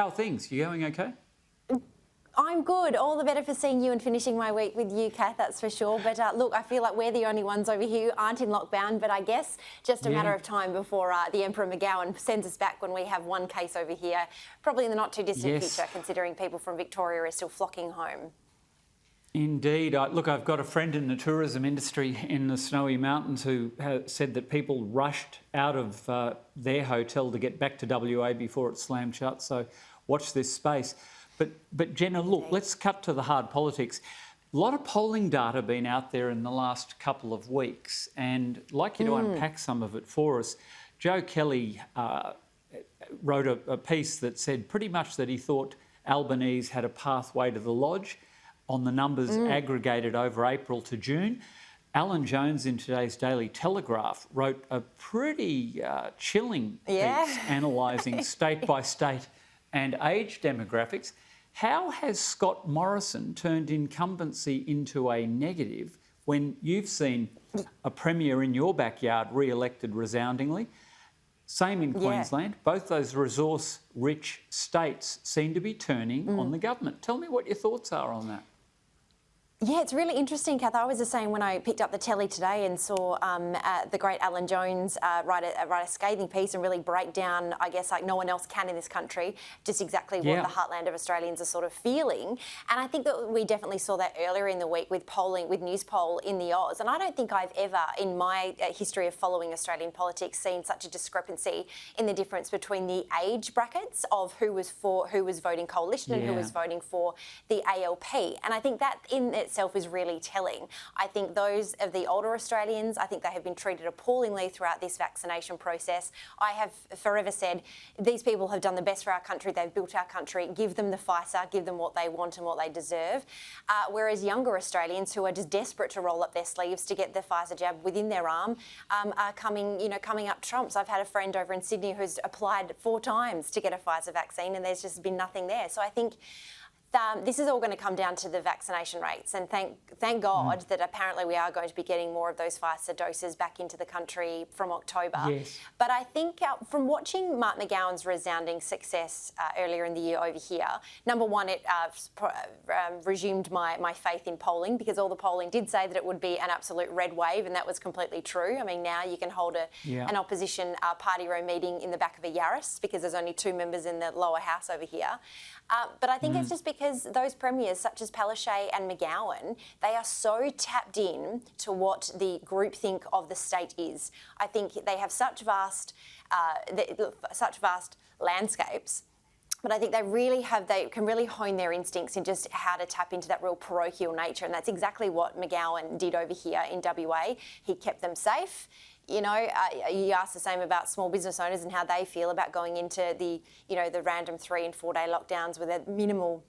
How are things? You going okay? I'm good. All the better for seeing you and finishing my week with you, Kath, that's for sure. But look, I feel like we're the only ones over here who aren't in lockdown, but I guess just a matter of time before the Emperor McGowan sends us back when we have one case over here, probably in the not too distant future, considering people from Victoria are still flocking home. Indeed. Look, I've got a friend in the tourism industry in the Snowy Mountains who said that people rushed out of their hotel to get back to WA before it slammed shut, so watch this space. But Jenna, look, let's cut to the hard politics. A lot of polling data been out there in the last couple of weeks, and I'd like you to unpack some of it for us. Joe Kelly wrote a piece that said pretty much that he thought Albanese had a pathway to the Lodge on the numbers aggregated over April to June. Alan Jones in today's Daily Telegraph wrote a pretty chilling piece analysing state by state and age demographics. How has Scott Morrison turned incumbency into a negative when you've seen a premier in your backyard re-elected resoundingly? Same in Queensland. Both those resource-rich states seem to be turning on the government. Tell me what your thoughts are on that. Yeah, it's really interesting, Kath. I was the same when I picked up the telly today and saw the great Alan Jones write a scathing piece and really break down, I guess, like no one else can in this country, just exactly what the heartland of Australians are sort of feeling. And I think that we definitely saw that earlier in the week with polling, with Newspoll in the Oz. And I don't think I've ever, in my history of following Australian politics, seen such a discrepancy in the difference between the age brackets of who was voting coalition and who was voting for the ALP. And I think that in itself is really telling. I think those of the older Australians, I think they have been treated appallingly throughout this vaccination process. I have forever said these people have done the best for our country. They've built our country. Give them the Pfizer, give them what they want and what they deserve. Whereas younger Australians who are just desperate to roll up their sleeves to get the Pfizer jab within their arm are coming up trumps. I've had a friend over in Sydney who's applied 4 times to get a Pfizer vaccine and there's just been nothing there. So I think this is all going to come down to the vaccination rates, and thank God that apparently we are going to be getting more of those Pfizer doses back into the country from October. Yes. But I think from watching Mark McGowan's resounding success earlier in the year over here, number one, it resumed my faith in polling, because all the polling did say that it would be an absolute red wave, and that was completely true. I mean, now you can hold an opposition party room meeting in the back of a Yaris because there's only 2 members in the lower house over here. But I think it's just because those premiers, such as Palaszczuk and McGowan, they are so tapped in to what the groupthink of the state is. I think they have such vast landscapes. But I think they can really hone their instincts in just how to tap into that real parochial nature. And that's exactly what McGowan did over here in WA. He kept them safe. You know, you asked the same about small business owners and how they feel about going into the random 3- and 4-day lockdowns with a minimal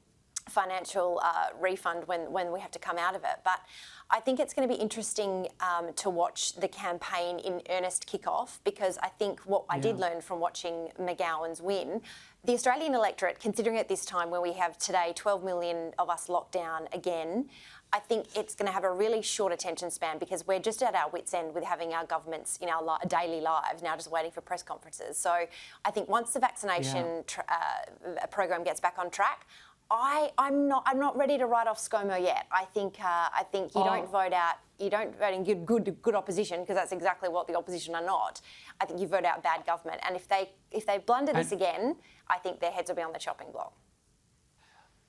financial refund when we have to come out of it. But I think it's going to be interesting to watch the campaign in earnest kick off, because I think what I did learn from watching McGowan's win, the Australian electorate, considering at this time where we have today 12 million of us locked down again, I think it's going to have a really short attention span, because we're just at our wits' end with having our governments in our daily lives now just waiting for press conferences. So I think once the vaccination program gets back on track, I'm not ready to write off ScoMo yet. I think you don't vote out. You don't vote in good opposition, because that's exactly what the opposition are not. I think you vote out bad government, and if they blunder this again, I think their heads will be on the chopping block.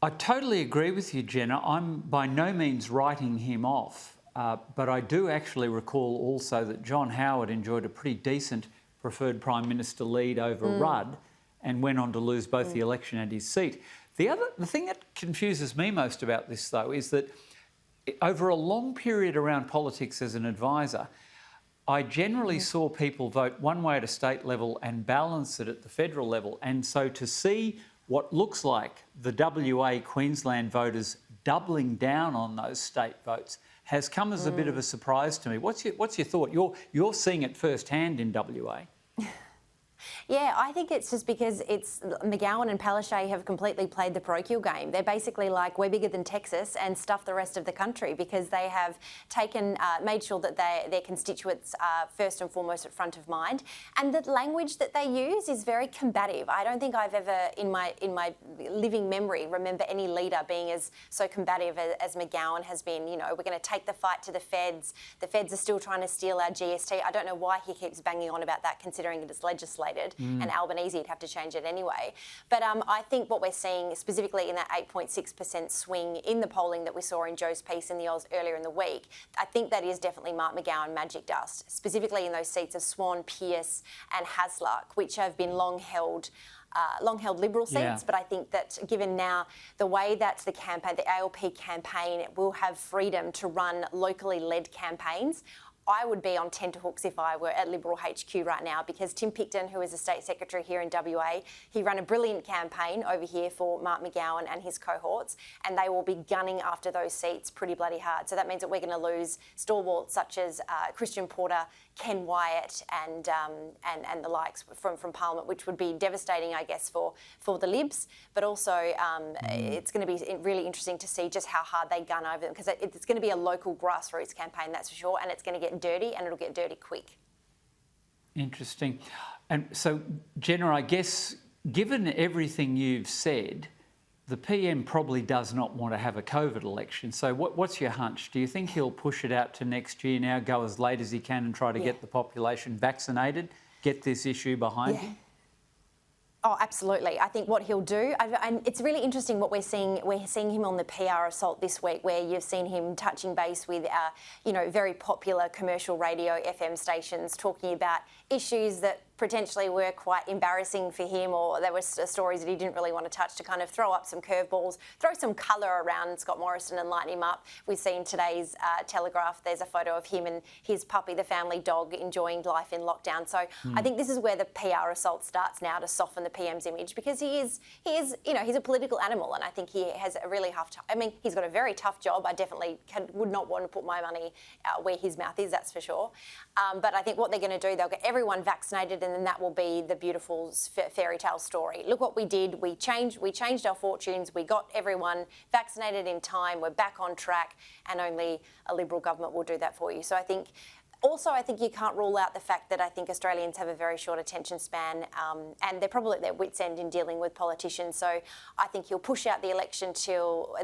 I totally agree with you, Jenna. I'm by no means writing him off, but I do actually recall also that John Howard enjoyed a pretty decent preferred Prime Minister lead over Rudd and went on to lose both the election and his seat. The thing that confuses me most about this, though, is that over a long period around politics as an advisor, I generally saw people vote one way at a state level and balance it at the federal level. And so to see what looks like the WA Queensland voters doubling down on those state votes has come as a bit of a surprise to me. What's your thought? You're seeing it firsthand in WA. Yeah, I think it's just because McGowan and Palaszczuk have completely played the parochial game. They're basically like, we're bigger than Texas, and stuff the rest of the country, because they have made sure that their constituents are first and foremost at front of mind. And the language that they use is very combative. I don't think I've ever, in my living memory, remember any leader being so combative as McGowan has been. You know, we're going to take the fight to the feds. The feds are still trying to steal our GST. I don't know why he keeps banging on about that, considering it is legislated, and Albanese would have to change it anyway. But I think what we're seeing specifically in that 8.6% swing in the polling that we saw in Joe's piece in the Oz earlier in the week, I think that is definitely Mark McGowan magic dust, specifically in those seats of Swan, Pearce and Hasluck, which have been long-held Liberal seats, but I think that given now the way that the ALP campaign will have freedom to run locally led campaigns, I would be on tenterhooks if I were at Liberal HQ right now, because Tim Picton, who is the State Secretary here in WA, he ran a brilliant campaign over here for Mark McGowan and his cohorts, and they will be gunning after those seats pretty bloody hard. So that means that we're going to lose stalwarts such as Christian Porter, Ken Wyatt and the likes from Parliament, which would be devastating, I guess, for the Libs. But also it's going to be really interesting to see just how hard they gun over them, because it's going to be a local grassroots campaign, that's for sure, and it's going to get dirty, and it'll get dirty quick. Interesting. And so, Jenna, I guess, given everything you've said, the PM probably does not want to have a COVID election. So what's your hunch? Do you think he'll push it out to next year now, go as late as he can and try to get the population vaccinated, get this issue behind him? Oh, absolutely. I think what he'll do, and it's really interesting what we're seeing. We're seeing him on the PR assault this week, where you've seen him touching base with, very popular commercial radio FM stations, talking about issues that potentially were quite embarrassing for him, or there were stories that he didn't really want to touch, to kind of throw up some curveballs, throw some colour around Scott Morrison and lighten him up. We've seen today's Telegraph, there's a photo of him and his puppy, the family dog, enjoying life in lockdown. So I think this is where the PR assault starts now, to soften the PM's image, because he's a political animal, and I think he has a really he's got a very tough job. I definitely would not want to put my money where his mouth is, that's for sure. But I think what they're going to do, they'll get everyone vaccinated, and then that will be the beautiful fairy tale story. Look what we did. We changed our fortunes. We got everyone vaccinated in time. We're back on track, and only a Liberal government will do that for you. So I think you can't rule out the fact that I think Australians have a very short attention span, and they're probably at their wits' end in dealing with politicians. So I think he'll push out the election till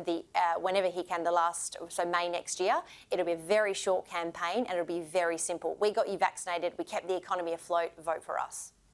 whenever he can, so May next year. It'll be a very short campaign, and it'll be very simple. We got you vaccinated. We kept the economy afloat. Vote for us.